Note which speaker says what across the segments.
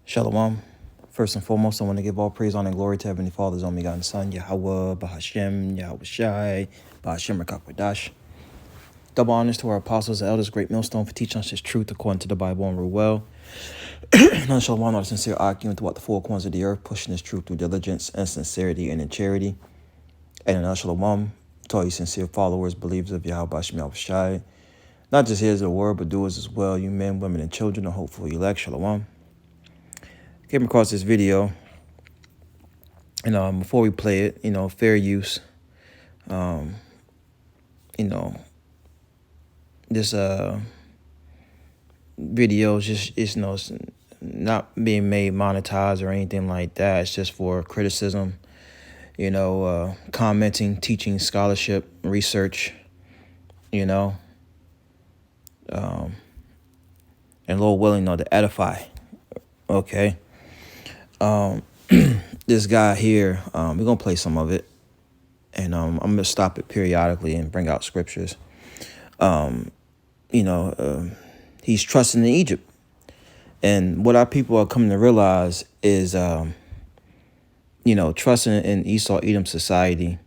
Speaker 1: Shalom. First and foremost, I want to give all praise, honor, and glory to Heavenly Father's only begotten Son, Yahweh, Bahashem, Yahweh Shai, Bahashem Rakakwadash. Double honors to our apostles and elders, great millstone, for teaching us His truth according to the Bible and rule well. None shall want our sincere argument throughout the four corners of the earth, pushing this truth through diligence and sincerity and in charity. And in Shalom, to all you sincere followers, believers of Yahweh, Bahashem, Yahweh Shai, not just hearers of the word, but doers as well, you men, women, and children, the hopeful elect. Shalom. Came across this video, and before we play it, fair use. This video is just it's not being made monetized or anything like that. It's just for criticism, commenting, teaching, scholarship, research, and Lord willing, to edify. Okay. This guy here, we're gonna play some of it, and I'm gonna stop it periodically and bring out scriptures. He's trusting in Egypt, and what our people are coming to realize is, trusting in Esau Edom society,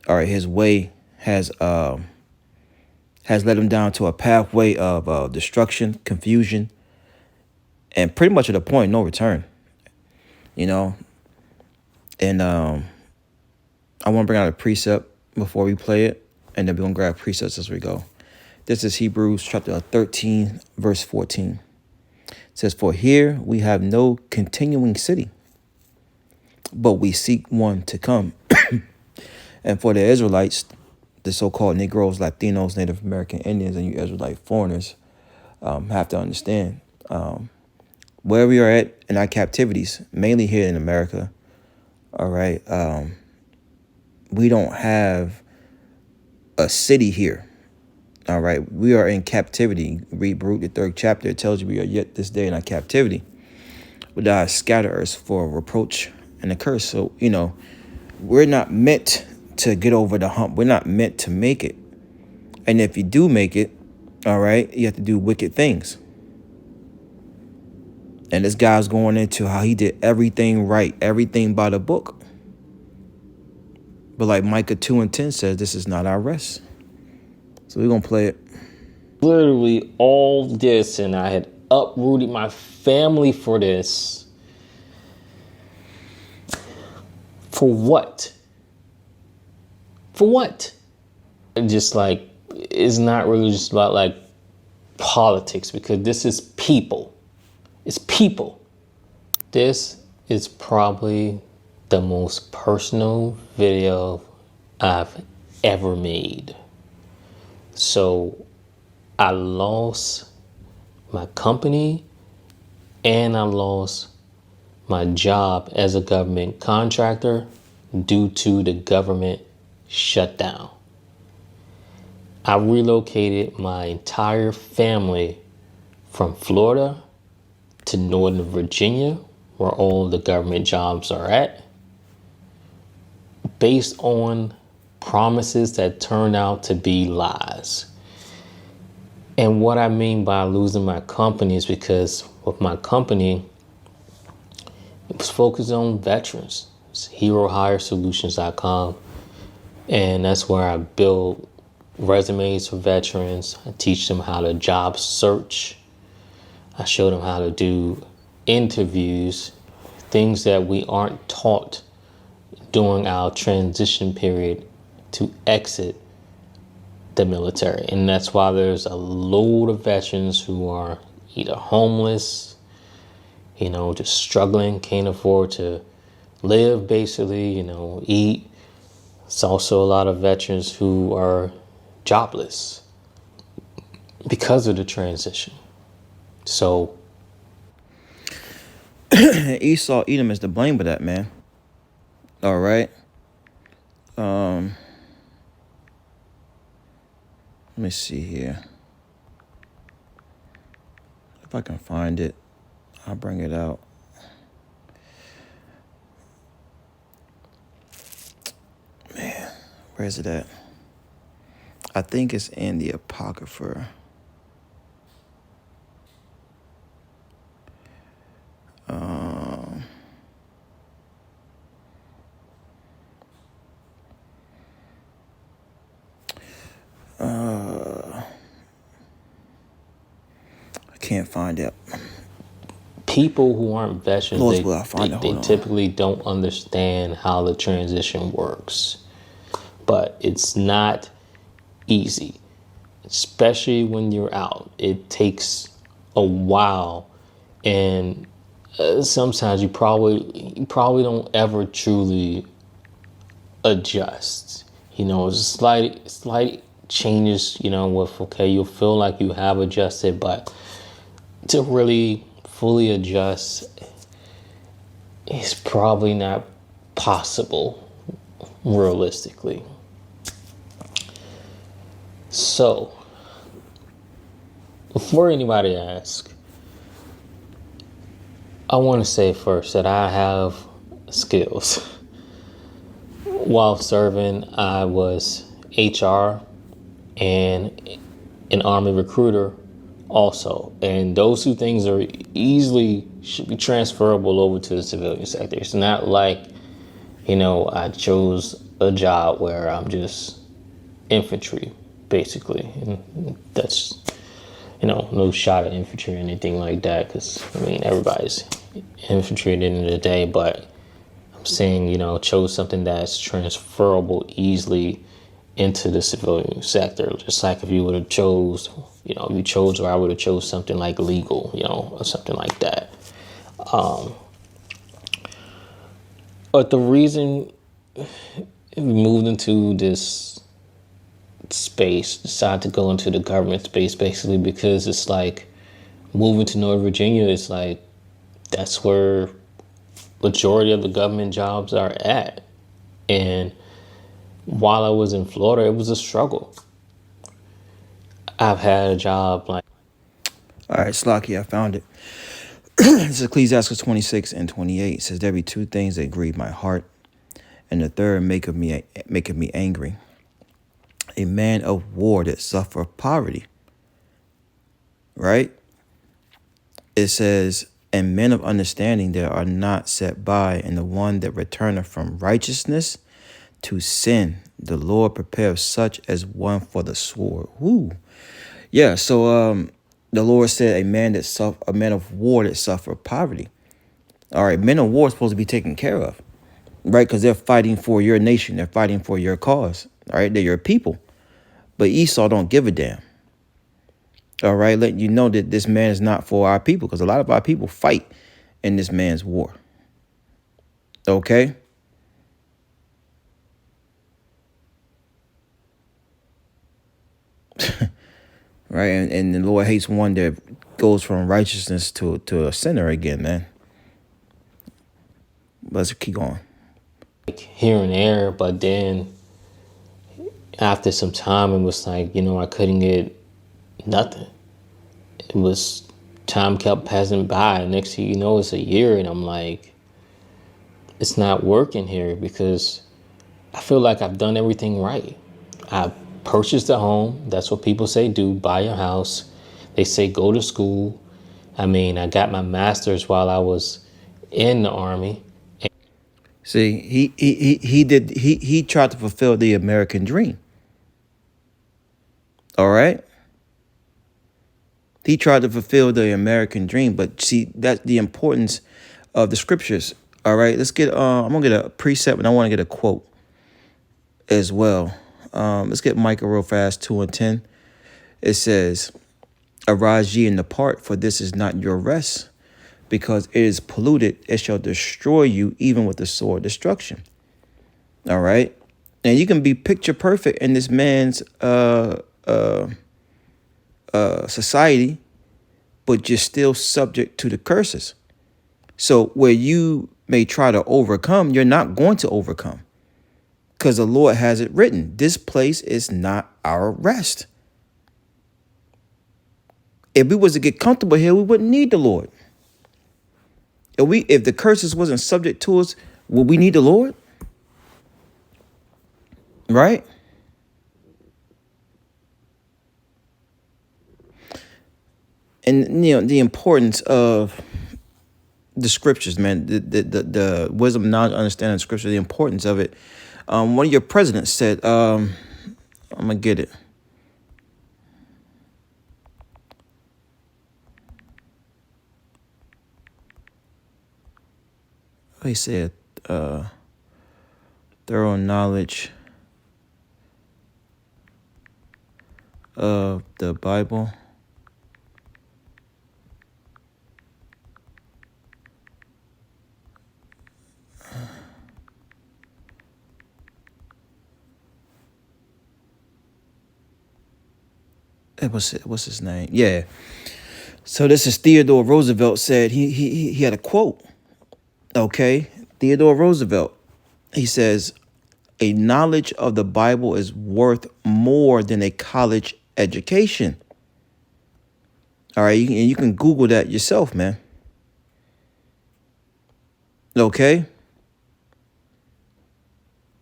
Speaker 1: or his way has led him down to a pathway of destruction, confusion, and pretty much at a point no return. And I want to bring out a precept before we play it, and then we're going to grab precepts as we go. This is Hebrews chapter 13, verse 14. It says, "For here we have no continuing city, but we seek one to come." And for the Israelites, the so-called Negroes, Latinos, Native American Indians, and you Israelite foreigners have to understand where we are at in our captivities, mainly here in America. All right. We don't have a city here. All right. We are in captivity. Read Baruch, the 3rd chapter. It tells you we are yet this day in our captivity. But God scatter us for a reproach and a curse. So, we're not meant to get over the hump. We're not meant to make it. And if you do make it, all right, you have to do wicked things. And this guy's going into how he did everything right, everything by the book. But like Micah 2:10 says, this is not our rest. So we're going to play it.
Speaker 2: Literally all this, and I had uprooted my family for this. For what? For what? Just like, it's not really just about like politics, because this is people. It's people. This is probably the most personal video I've ever made. So I lost my company and I lost my job as a government contractor due to the government shutdown. I relocated my entire family from Florida to Northern Virginia, where all the government jobs are at, based on promises that turned out to be lies. And what I mean by losing my company is because with my company, it was focused on veterans. It's HeroHireSolutions.com. And that's where I build resumes for veterans. I teach them how to job search. I show them how to do interviews, things that we aren't taught during our transition period to exit the military. And that's why there's a load of veterans who are either homeless, just struggling, can't afford to live, basically, eat. It's also a lot of veterans who are jobless because of the transition. So
Speaker 1: Esau Edom is to blame for that, man. All right. Let me see here. If I can find it, I'll bring it out. Man, where is it at? I think it's in the Apocrypha. can't find it.
Speaker 2: People who aren't veterans,
Speaker 1: Lord's will, I find it.
Speaker 2: they
Speaker 1: Hold on.
Speaker 2: typically don't understand how the transition works. But it's not easy, especially when you're out. It takes a while, and sometimes you probably don't ever truly adjust. You know, it's slight changes. You know, with okay, you'll feel like you have adjusted, but to really fully adjust is probably not possible realistically. So, before anybody asks, I want to say first that I have skills. While serving, I was HR and an Army recruiter also. And those two things are easily should be transferable over to the civilian sector. It's not like, you know, I chose a job where I'm just infantry, basically. And that's, you know, no shot at infantry or anything like that, because, I mean, everybody's infantry at the end of the day, but I'm saying, you know, chose something that's transferable easily into the civilian sector. Just like if you would have chose, you know, if you chose, or I would have chose something like legal, you know, or something like that. But the reason we moved into this space, decided to go into the government space, basically because it's like moving to Northern Virginia, it's like that's where majority of the government jobs are at. And while I was in Florida, it was a struggle. I've had a job like...
Speaker 1: All right, Slocky, I found it. This is Ecclesiastes 26 and 28. It says, there be two things that grieve my heart, and the third maketh me angry. A man of war that suffer poverty. Right? It says, and men of understanding that are not set by, and the one that returneth from righteousness to sin. The Lord prepares such as one for the sword. Woo. Yeah, so the Lord said a man of war that suffer poverty. All right, men of war are supposed to be taken care of, right? Because they're fighting for your nation. They're fighting for your cause. All right, they're your people. But Esau don't give a damn. All right, letting you know that this man is not for our people, because a lot of our people fight in this man's war. Okay? Right, and the Lord hates one that goes from righteousness to a sinner again, man. Let's keep going.
Speaker 2: Here and there, but then after some time, it was like, you know, I couldn't get nothing. It was, time kept passing by. Next thing you know, it's a year, and I'm like, it's not working here, because I feel like I've done everything right. I purchased a home. That's what people say do, buy a house. They say go to school. I mean, I got my master's while I was in the Army.
Speaker 1: See, he tried to fulfill the American dream. All right? He tried to fulfill the American dream, but see, that's the importance of the scriptures. All right, let's get I'm gonna get a precept, and I want to get a quote as well. Let's get Micah real fast, 2 and 10. It says, arise ye and depart, for this is not your rest, because it is polluted, it shall destroy you, even with the sword destruction. All right. And you can be picture perfect in this man's society, but you're still subject to the curses. So where you may try to overcome, you're not going to overcome, because the Lord has it written. This place is not our rest. If we was to get comfortable here, we wouldn't need the Lord. If the curses wasn't subject to us, would we need the Lord? Right? And you know the importance of the scriptures, man. The wisdom, knowledge, understanding of scripture. The importance of it. One of your presidents said, "I'm gonna get it." He said, thorough knowledge of the Bible. What's his name? Yeah. So this is Theodore Roosevelt said he had a quote. Okay, Theodore Roosevelt. He says, "A knowledge of the Bible is worth more than a college education." All right, you can Google that yourself, man. Okay,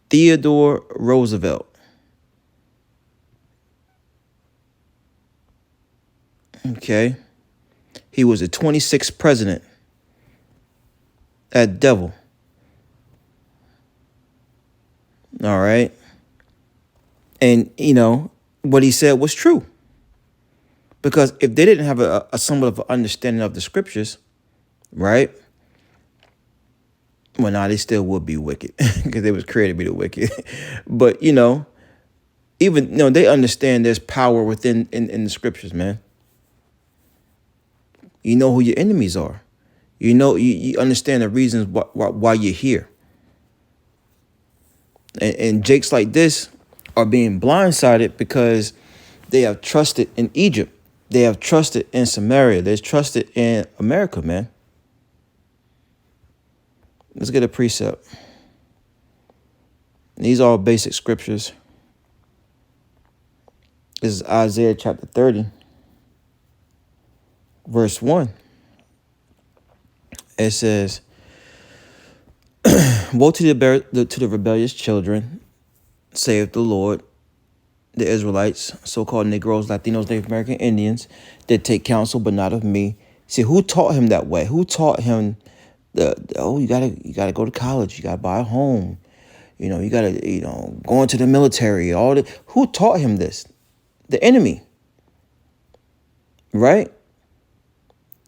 Speaker 1: Theodore Roosevelt. Okay, he was the 26th president. That devil. All right, and what he said was true. Because if they didn't have a somewhat of an understanding of the scriptures, right? Well, now they still would be wicked because they was created to be the wicked. But even they understand there's power within in the scriptures, man. You know who your enemies are. You understand the reasons why you're here. And jakes like this are being blindsided because they have trusted in Egypt. They have trusted in Samaria. They've trusted in America, man. Let's get a precept. These are all basic scriptures. This is Isaiah chapter 30, verse 1. It says, "Woe to the rebellious children, saith the Lord, the Israelites, so-called Negroes, Latinos, Native American Indians, that take counsel, but not of me." See, who taught him that way? Who taught him you gotta go to college, you gotta buy a home, you gotta go into the military, who taught him this? The enemy, right?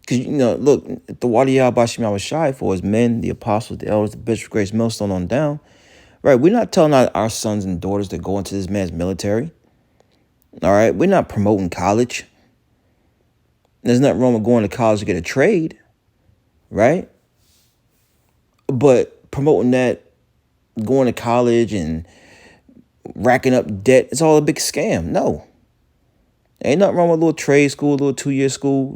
Speaker 1: Because look, the Wadiyah Bashim was shy for his men, the apostles, the elders, the bishop, grace, millstone on down. Right, we're not telling our sons and daughters to go into this man's military. All right, we're not promoting college. There's nothing wrong with going to college to get a trade, right? But promoting that, going to college and racking up debt, it's all a big scam. No. Ain't nothing wrong with a little trade school, a little 2-year school,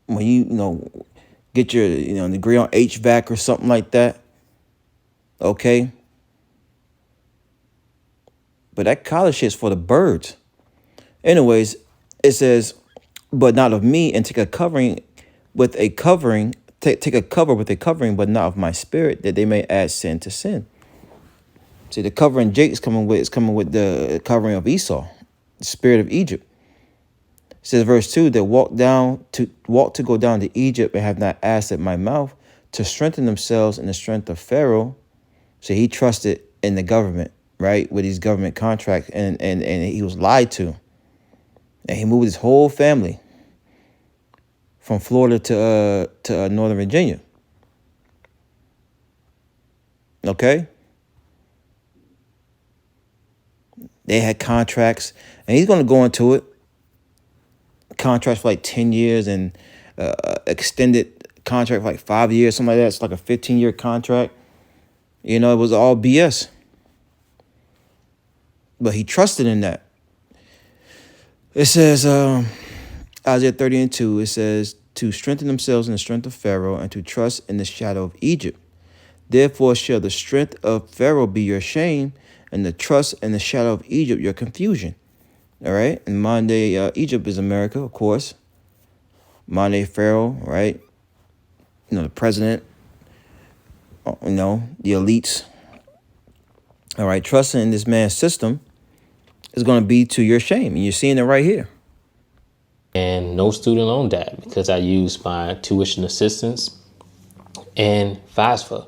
Speaker 1: When you get your degree on HVAC or something like that. Okay. But that college shit's for the birds. Anyways, it says, "But not of me, and take a covering with a covering, take a cover with a covering, but not of my spirit, that they may add sin to sin." See, the covering Jake is coming with the covering of Esau, the spirit of Egypt. It says verse 2, "That walk to go down to Egypt, and have not asked at my mouth, to strengthen themselves in the strength of Pharaoh." So he trusted in the government, right? With these government contracts, and he was lied to. And he moved his whole family from Florida to Northern Virginia. Okay? They had contracts, and he's going to go into it. Contracts for like 10 years and extended contract for like 5 years, something like that. It's like a 15-year contract. It was all BS. But he trusted in that. It says, Isaiah 30:2, it says, "To strengthen themselves in the strength of Pharaoh, and to trust in the shadow of Egypt. Therefore shall the strength of Pharaoh be your shame, and the trust in the shadow of Egypt your confusion." All right. And modern day Egypt is America, of course. Modern day Pharaoh, right? The president, the elites. All right. Trusting in this man's system is going to be to your shame. And you're seeing it right here.
Speaker 2: And no student loan debt, because I use my tuition assistance and FAFSA.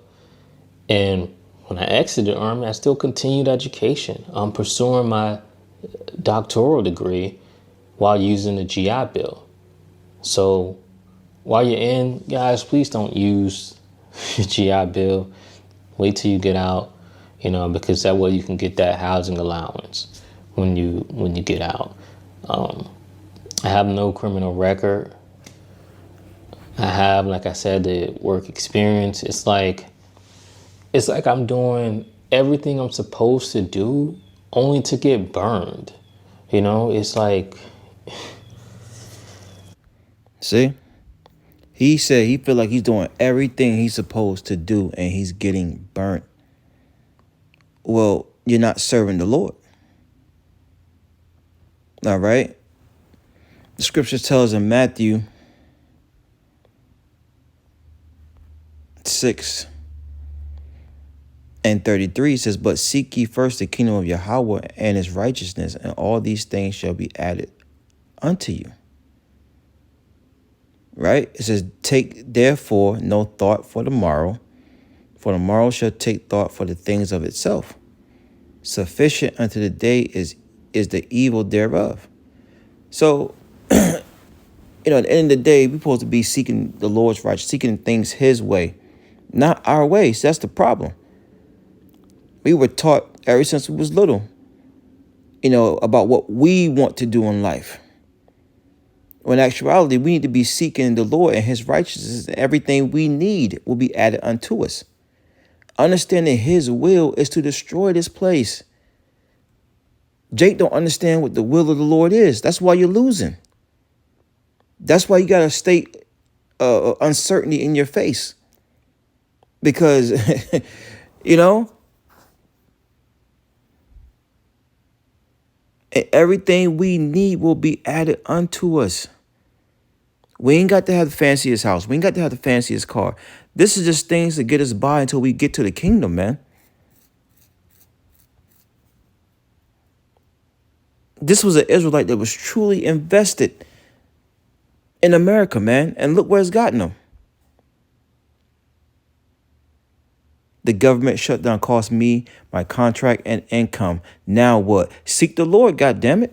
Speaker 2: And when I exited the Army, I still continued education. I'm pursuing my doctoral degree while using the GI Bill. So while you're in, guys, please don't use your GI Bill. Wait till you get out, because that way you can get that housing allowance when you get out. I have no criminal record. I have, like I said, the work experience. It's like I'm doing everything I'm supposed to do only to get burned. It's like,
Speaker 1: See? He said he feel like he's doing everything he's supposed to do and he's getting burnt. Well, you're not serving the Lord. All right? The scripture tells in Matthew 6:33 says, but seek ye first the kingdom of Yahweh and his righteousness, and all these things shall be added unto you. Right? It says, take therefore no thought for tomorrow, for tomorrow shall take thought for the things of itself. Sufficient unto the day is the evil thereof. So, at the end of the day, we're supposed to be seeking the Lord's righteousness, seeking things his way, not our ways. That's the problem. We were taught ever since we was little, about what we want to do in life. When in actuality, we need to be seeking the Lord and his righteousness, and everything we need will be added unto us. Understanding his will is to destroy this place. Jake don't understand what the will of the Lord is. That's why you're losing. That's why you got to state uncertainty in your face. Because, everything we need will be added unto us. We ain't got to have the fanciest house. We ain't got to have the fanciest car. This is just things to get us by until we get to the kingdom, man. This was an Israelite that was truly invested in America, man. And look where it's gotten them. The government shutdown cost me my contract and income. Now what? Seek the Lord, goddammit.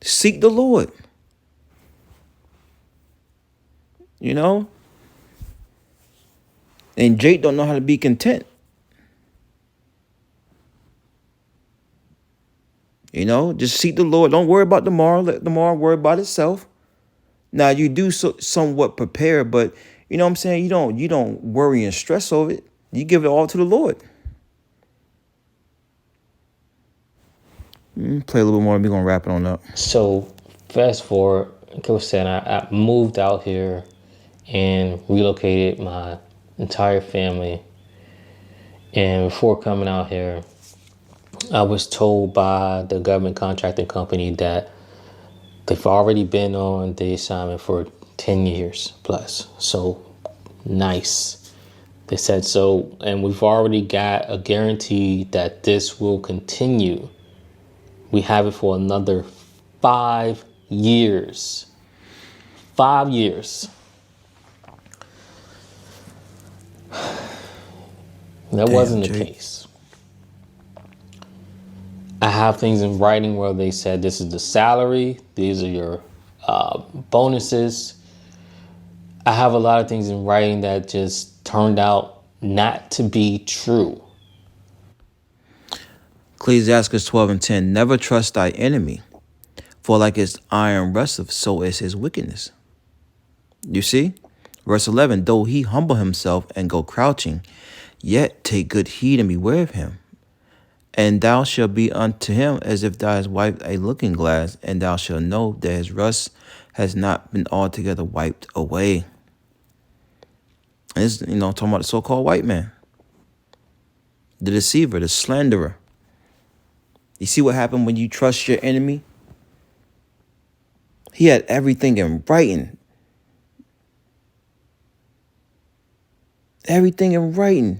Speaker 1: Seek the Lord. And Jake don't know how to be content. Just seek the Lord. Don't worry about tomorrow. Let tomorrow worry about itself. Now you do somewhat prepare, but you know what I'm saying? You don't worry and stress over it. You give it all to the Lord. Play a little bit more and we're gonna wrap it on up.
Speaker 2: So fast forward, like I was saying, I moved out here and relocated my entire family. And before coming out here, I was told by the government contracting company that they've already been on the assignment for 10 years plus. So nice. They said so, and we've already got a guarantee that this will continue. We have it for another 5 years. 5 years. That wasn't the case. I have things in writing where they said this is the salary, these are your bonuses. I have a lot of things in writing that just turned out not to be true.
Speaker 1: Ecclesiastes 12:10. Never trust thy enemy, for like his iron rusteth, so is his wickedness. You see? Verse 11. Though he humble himself and go crouching, yet take good heed and beware of him. And thou shalt be unto him as if thou hast wiped a looking glass, and thou shalt know that his rust has not been altogether wiped away. And this, talking about the so-called white man, the deceiver, the slanderer. You see what happened when you trust your enemy? He had everything in writing. Everything in writing.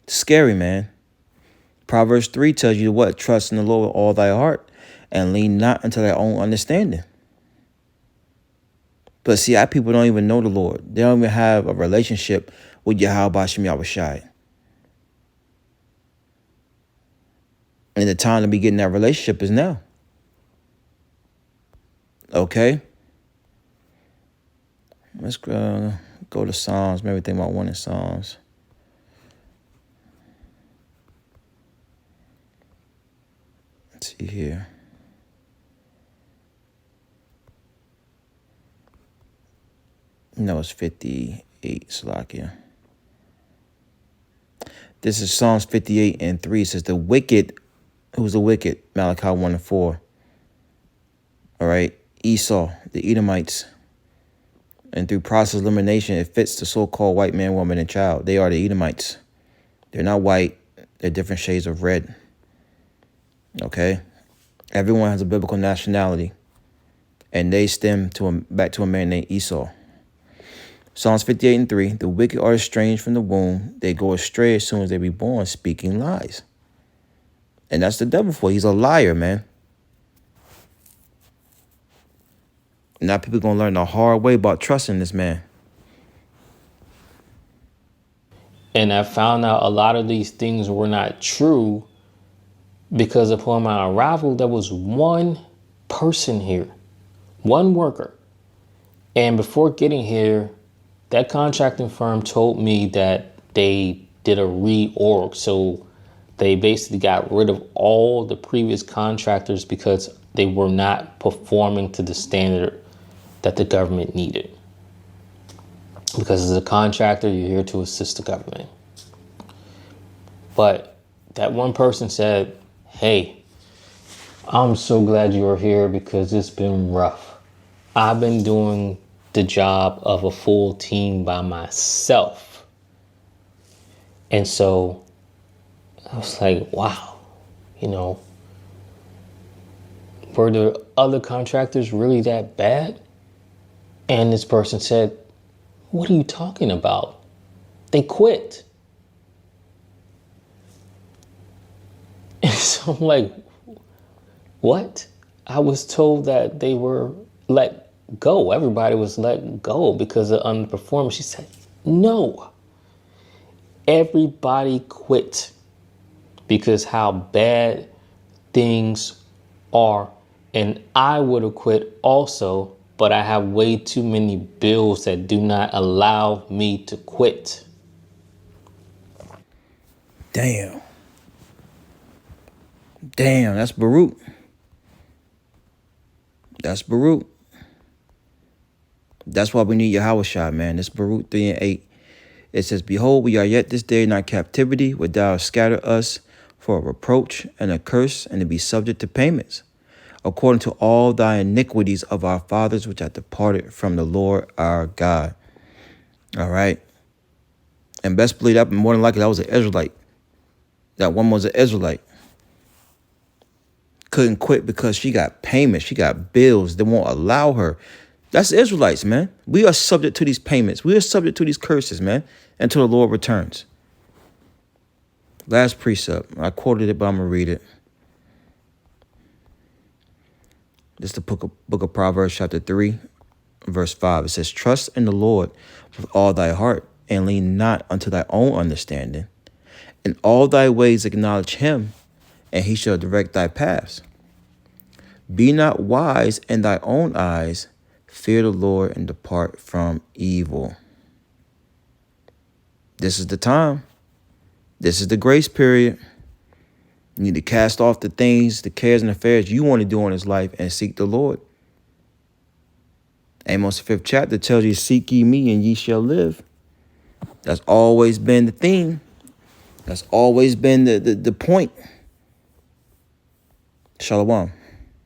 Speaker 1: Scary, man. Proverbs 3 tells you what? Trust in the Lord with all thy heart and lean not unto thy own understanding. But see, our people don't even know the Lord. They don't even have a relationship with Yahweh Bashem Yahushai. And the time to be getting that relationship is now. Okay? Let's go to Psalms. Maybe think about one in Psalms. Let's see here. No, it's 58, Salakia. This is Psalms 58:3. It says, the wicked, who's the wicked? Malachi 1:4. All right, Esau, the Edomites. And through process elimination, it fits the so-called white man, woman, and child. They are the Edomites. They're not white. They're different shades of red. Okay? Everyone has a biblical nationality. And they stem back to a man named Esau. Psalms 58:3, the wicked are estranged from the womb. They go astray as soon as they be born, speaking lies. And that's the devil for you. He's a liar, man. Now people going to learn the hard way about trusting this man.
Speaker 2: And I found out a lot of these things were not true because upon my arrival, there was one person here, one worker. And before getting here, that contracting firm told me that they did a reorg. So they basically got rid of all the previous contractors because they were not performing to the standard that the government needed. Because as a contractor, you're here to assist the government. But that one person said, hey, I'm so glad you're here because it's been rough. I've been doing the job of a full team by myself. And so I was like, wow, were the other contractors really that bad? And this person said, what are you talking about? They quit. And so I'm like, what? I was told that they were let go. Everybody was let go because of underperformance. She said, no. Everybody quit because how bad things are. And I would have quit also, but I have way too many bills that do not allow me to quit.
Speaker 1: Damn, that's Baruch. That's Baruch. That's why we need Yahushua, man. This Baruch 3:8. It says, behold, we are yet this day in our captivity, where thou hast scattered us for a reproach and a curse, and to be subject to payments, according to all thy iniquities of our fathers, which have departed from the Lord our God. All right. And best believe that more than likely that was an Israelite. That woman was an Israelite. Couldn't quit because she got payments. She got bills. They won't allow her. That's the Israelites, man. We are subject to these payments. We are subject to these curses, man, until the Lord returns. Last precept. I quoted it, but I'm going to read it. This is the book of Proverbs, chapter 3, verse 5. It says, trust in the Lord with all thy heart, and lean not unto thy own understanding. In all thy ways acknowledge him, and he shall direct thy paths. Be not wise in thy own eyes. Fear the Lord and depart from evil. This is the time. This is the grace period. You need to cast off the things, the cares and affairs you want to do in this life and seek the Lord. Amos 5th chapter tells you, seek ye me and ye shall live. That's always been the theme. That's always been the point. Shalom.